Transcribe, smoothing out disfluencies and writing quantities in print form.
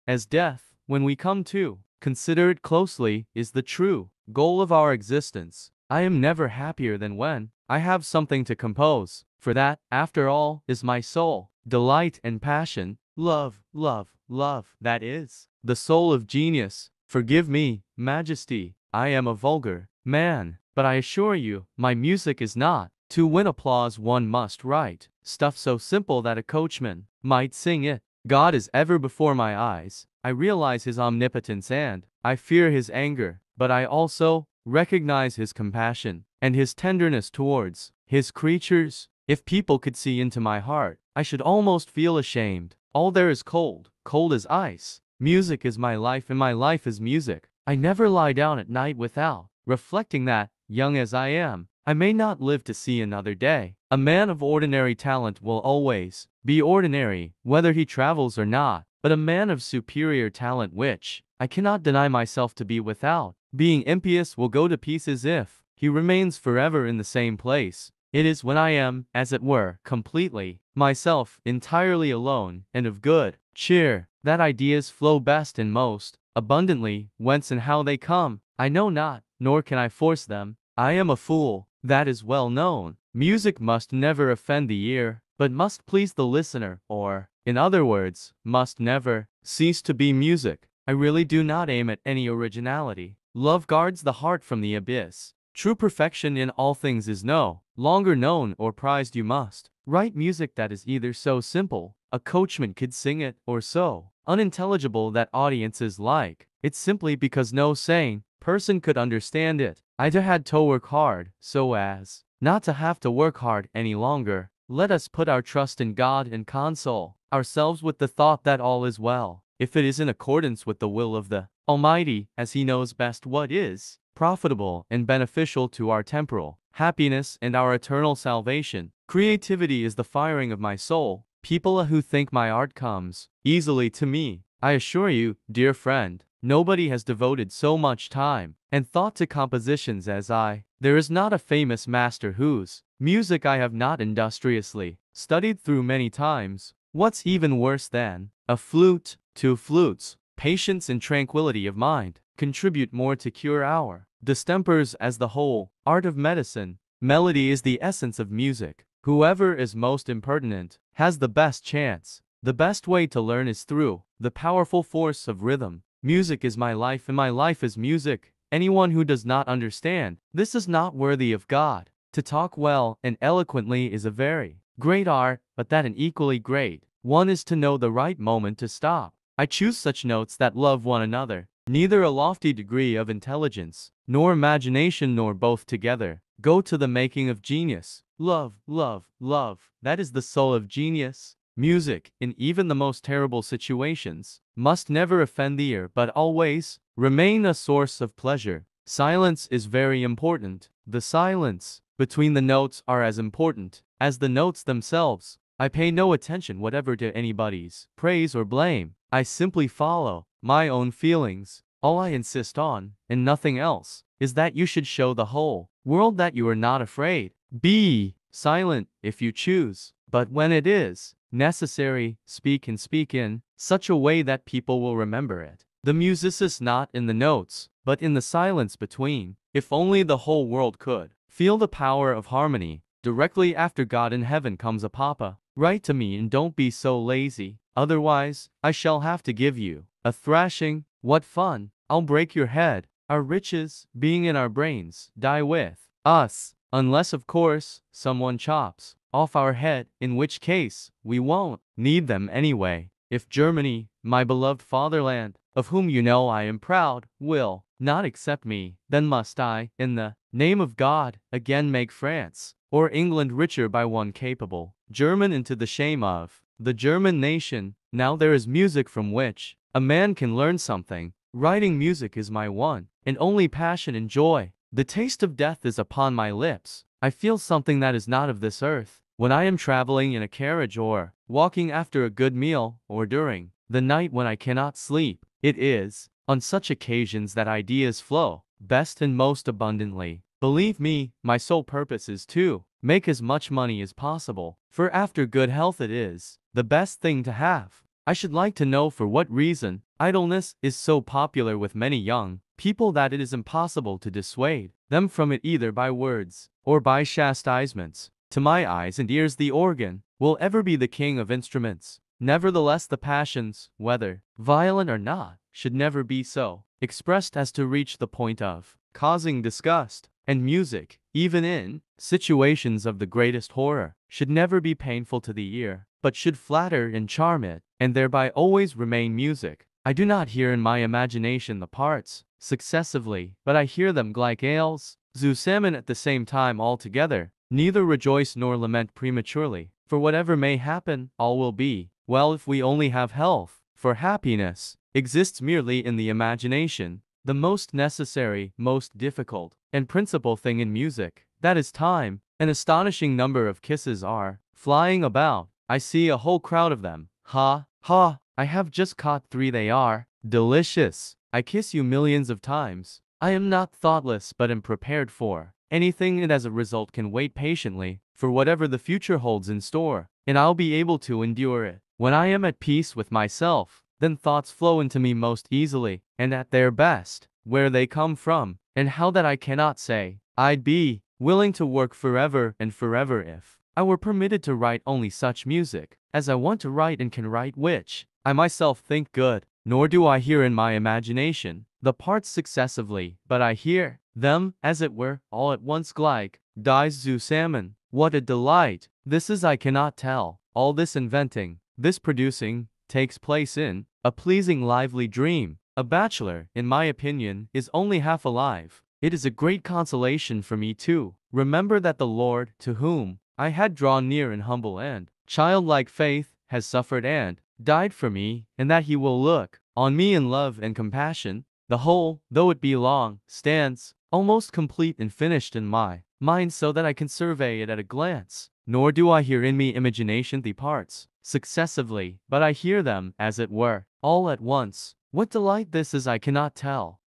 as death, when we come to consider it closely, is the true goal of our existence. I am never happier than when I have something to compose, for that, after all, is my soul, delight and passion, love, love, love, that is the soul of genius. Forgive me, Majesty, I am a vulgar man, but I assure you, my music is not. To win applause one must write stuff so simple that a coachman might sing it. God is ever before my eyes. I realize his omnipotence and I fear his anger, but I also recognize his compassion and his tenderness towards his creatures. If people could see into my heart, I should almost feel ashamed. All there is cold, cold as ice. Music is my life and my life is music. I never lie down at night without reflecting that, young as I am, I may not live to see another day. A man of ordinary talent will always be ordinary, whether he travels or not, but a man of superior talent, which I cannot deny myself to be without being impious, will go to pieces if he remains forever in the same place. It is when I am, as it were, completely myself, entirely alone, and of good cheer, that ideas flow best and most abundantly. Whence and how they come, I know not, nor can I force them. I am a fool, that is well known. Music must never offend the ear, but must please the listener, or, in other words, must never cease to be music. I really do not aim at any originality. Love guards the heart from the abyss. True perfection in all things is no longer known or prized. You must write music that is either so simple a coachman could sing it, or so unintelligible that audiences like it simply because no sane person could understand it. I had to work hard so as not to have to work hard any longer. Let us put our trust in God and console ourselves with the thought that all is well, if it is in accordance with the will of the Almighty, as he knows best what is profitable and beneficial to our temporal happiness and our eternal salvation. Creativity is the firing of my soul. People who think my art comes easily to me, I assure you, dear friend, nobody has devoted so much time and thought to compositions as I. There is not a famous master whose music I have not industriously studied through many times. What's even worse than a flute, two flutes, patience and tranquility of mind, contribute more to cure our distempers as the whole art of medicine. Melody is the essence of music. Whoever is most impertinent has the best chance. The best way to learn is through the powerful force of rhythm. Music is my life and my life is music. Anyone who does not understand this is not worthy of God. To talk well and eloquently is a very great art, but that an equally great one is to know the right moment to stop. I choose such notes that love one another. Neither a lofty degree of intelligence, nor imagination, nor both together, go to the making of genius. Love, love, love, that is the soul of genius. Music, in even the most terrible situations, must never offend the ear, but always remain a source of pleasure. Silence is very important. The silence between the notes are as important as the notes themselves. I pay no attention whatever to anybody's praise or blame. I simply follow my own feelings. All I insist on, and nothing else, is that you should show the whole world that you are not afraid. Be silent if you choose, but when it is necessary, speak and speak in such a way that people will remember it. The musicist not in the notes, but in the silence between. If only the whole world could feel the power of harmony. Directly after God in heaven comes a papa. Write to me and don't be so lazy, otherwise I shall have to give you a thrashing. What fun! I'll break your head. Our riches, being in our brains, die with us, unless of course someone chops off our head, in which case we won't need them anyway. If Germany, my beloved fatherland, of whom you know I am proud, will not accept me, then must I, in the name of God, again make France or England richer by one capable German into the shame of the German nation. Now there is music from which a man can learn something. Writing music is my one and only passion and joy. The taste of death is upon my lips. I feel something that is not of this earth. When I am traveling in a carriage, or walking after a good meal, or during the night when I cannot sleep, it is on such occasions that ideas flow best and most abundantly. Believe me, my sole purpose is to make as much money as possible, for after good health it is the best thing to have. I should like to know for what reason idleness is so popular with many young people that it is impossible to dissuade them from it either by words or by chastisements. To my eyes and ears the organ will ever be the king of instruments. Nevertheless the passions, whether violent or not, should never be so expressed as to reach the point of causing disgust, and music, even in situations of the greatest horror, should never be painful to the ear, but should flatter and charm it, and thereby always remain music. I do not hear in my imagination the parts successively, but I hear them like ales, zusammen at the same time altogether, neither rejoice nor lament prematurely, for whatever may happen, all will be well if we only have health, for happiness exists merely in the imagination. The most necessary, most difficult, and principal thing in music, that is time. An astonishing number of kisses are flying about. I see a whole crowd of them. Ha, ha, I have just caught 3. They are delicious. I kiss you millions of times. I am not thoughtless but am prepared for anything, and as a result can wait patiently for whatever the future holds in store, and I'll be able to endure it. When I am at peace with myself, then thoughts flow into me most easily, and at their best. Where they come from, and how, that I cannot say. I'd be willing to work forever and forever if I were permitted to write only such music as I want to write and can write, which I myself think good. Nor do I hear in my imagination the parts successively, but I hear them, as it were, all at once, like dies zusammen. What a delight this is I cannot tell. All this inventing, this producing, takes place in a pleasing lively dream. A bachelor, in my opinion, is only half alive. It is a great consolation for me to remember that the Lord, to whom I had drawn near in humble and childlike faith, has suffered and died for me, and that he will look on me in love and compassion. The whole, though it be long, stands almost complete and finished in my mind, so that I can survey it at a glance. Nor do I hear in me imagination the parts successively, but I hear them, as it were, all at once. What delight this is I cannot tell.